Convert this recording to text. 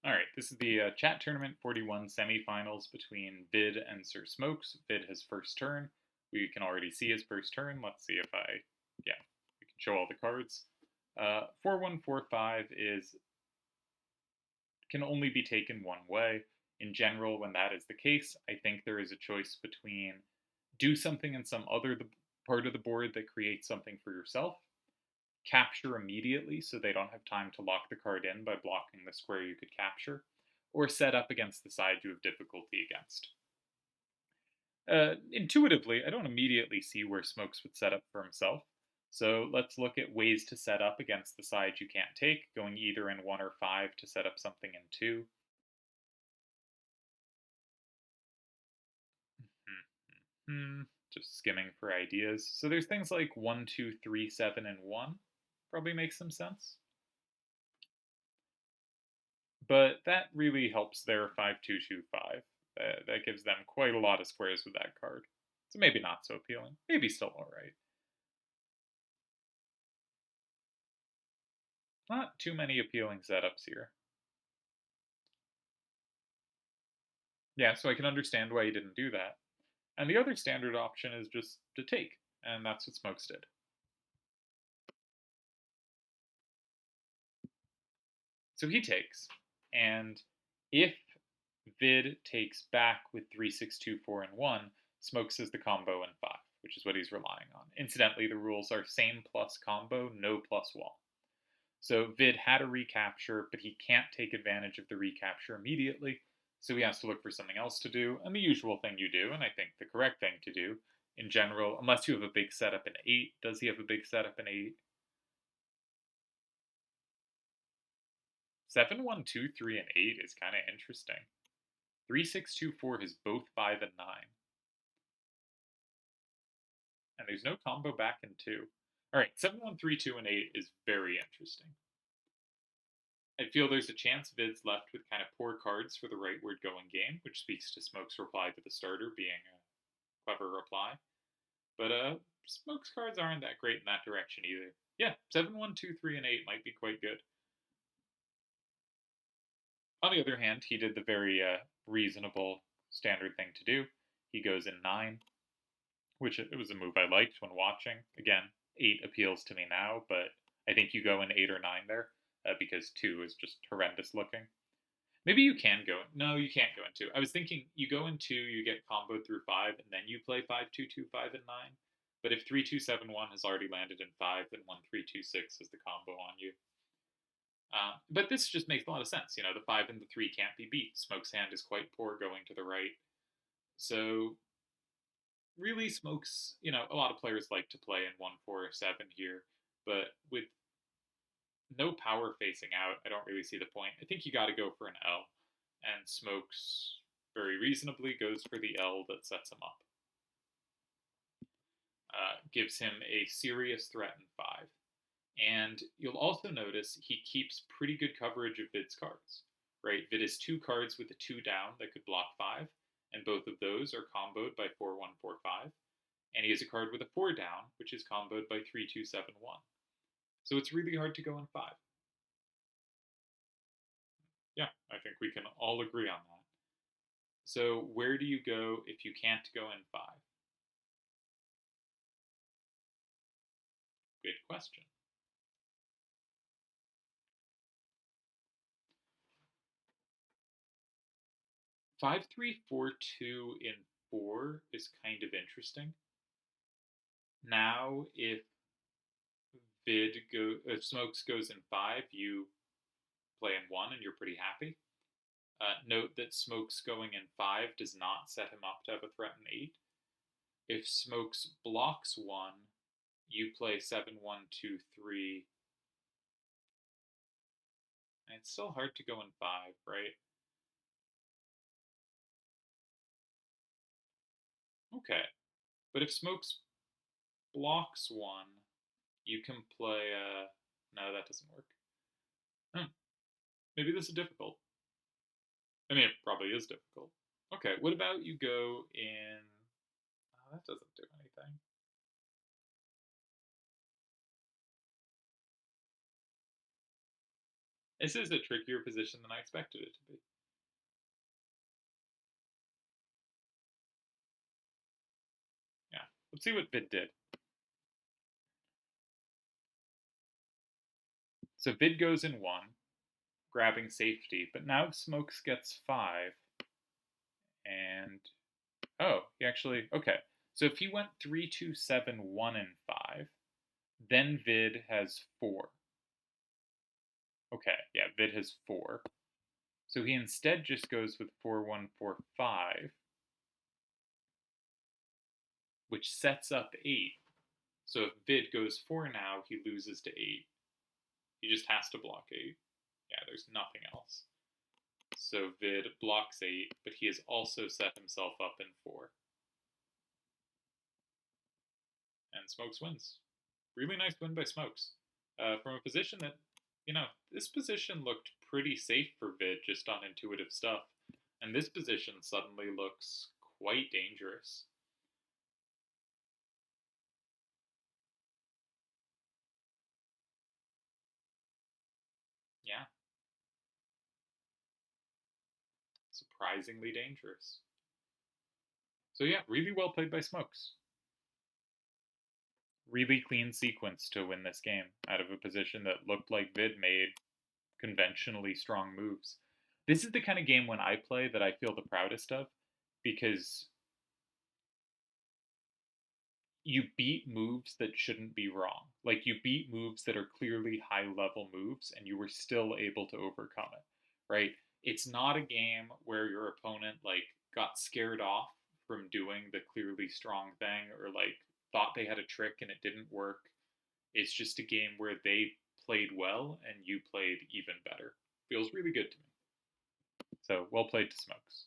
Alright, this is the Chat Tournament 41 semifinals between Vid and SirSmokes. Vid has first turn. We can already see his first turn. Let's see if we can show all the cards. 4145 can only be taken one way. In general, when that is the case, I think there is a choice between do something in some other part of the board that creates something for yourself, capture immediately so they don't have time to lock the card in by blocking the square you could capture, or set up against the side you have difficulty against. Intuitively, I don't immediately see where Smokes would set up for himself, so let's look at ways to set up against the side you can't take, going either in 1 or 5 to set up something in 2. Just skimming for ideas. So there's things like 1, 2, 3, 7, and 1. Probably makes some sense. But that really helps their 5-2-2-5. That gives them quite a lot of squares with that card. So maybe not so appealing. Maybe still alright. Not too many appealing setups here. Yeah, so I can understand why he didn't do that. And the other standard option is just to take, and that's what Smokes did. So he takes, and if Vid takes back with 3, 6, 2, 4, and 1, Smokes is the combo in 5, which is what he's relying on. Incidentally, the rules are same plus combo, no plus wall. So Vid had a recapture, but he can't take advantage of the recapture immediately, so he has to look for something else to do, and the usual thing you do, and I think the correct thing to do, in general, unless you have a big setup in 8. Does he have a big setup in 8? 7, 1, 2, 3, and 8 is kind of interesting. 3, 6, 2, 4 has both 5 and 9. And there's no combo back in 2. Alright, 7, 1, 3, 2, and 8 is very interesting. I feel there's a chance Vid's left with kind of poor cards for the rightward going game, which speaks to Smoke's reply to the starter being a clever reply. But Smoke's cards aren't that great in that direction either. Yeah, 7, 1, 2, 3, and 8 might be quite good. On the other hand, he did the very reasonable standard thing to do. He goes in 9, which it was a move I liked when watching. Again, 8 appeals to me now, but I think you go in 8 or 9 there, because 2 is just horrendous looking. Maybe you can go. No, you can't go in 2. I was thinking you go in 2, you get comboed through 5, and then you play 5, 2, 2, 5, and 9. But if 3, 2, 7, 1 has already landed in 5, then 1, 3, 2, 6 is the combo on you. But this just makes a lot of sense. You know, the 5 and the 3 can't be beat. Smoke's hand is quite poor going to the right. So, really, Smokes, you know, a lot of players like to play in 1, 4, or 7 here. But with no power facing out, I don't really see the point. I think you got to go for an L. And Smokes, very reasonably, goes for the L that sets him up. Gives him a serious threat in 5. And you'll also notice he keeps pretty good coverage of Vid's cards, right? Vid has 2 cards with a 2 down that could block 5, and both of those are comboed by 4, 1, 4, 5. And he has a card with a 4 down, which is comboed by 3, 2, 7, 1. So it's really hard to go in 5. Yeah, I think we can all agree on that. So where do you go if you can't go in 5? Good question. Five, 3, 4, 2 in 4 is kind of interesting. Now, if Smokes goes in 5, you play in 1 and you're pretty happy. Note that Smokes going in 5 does not set him up to have a threat in 8. If Smokes blocks 1, you play 7, 1, 2, 3. And it's still hard to go in 5, right? Okay. But if Smokes blocks 1, you can play, no, that doesn't work. Maybe this is difficult. I mean, it probably is difficult. Okay, what about you go in... Oh, that doesn't do anything. This is a trickier position than I expected it to be. Yeah. Let's see what Vid did. So Vid goes in 1, grabbing safety, but now Smokes gets 5, and oh, he actually okay. So if he went 3, 2, 7, 1, and 5, then Vid has 4. Okay, yeah, Vid has 4. So he instead just goes with 4, 1, 4, 5, which sets up 8. So if Vid goes 4 now, he loses to 8. He just has to block 8. Yeah, there's nothing else. So Vid blocks 8, but he has also set himself up in 4. And Smokes wins. Really nice win by Smokes. From a position that, this position looked pretty safe for Vid just on intuitive stuff. And this position suddenly looks quite dangerous. Yeah. Surprisingly dangerous. So yeah, really well played by Smokes. Really clean sequence to win this game out of a position that looked like Vid made conventionally strong moves. This is the kind of game when I play that I feel the proudest of because you beat moves that shouldn't be wrong. Like you beat moves that are clearly high level moves and you were still able to overcome it, right? It's not a game where your opponent like got scared off from doing the clearly strong thing or like thought they had a trick and it didn't work. It's just a game where they played well and you played even better. Feels really good to me. So well played to Smokes.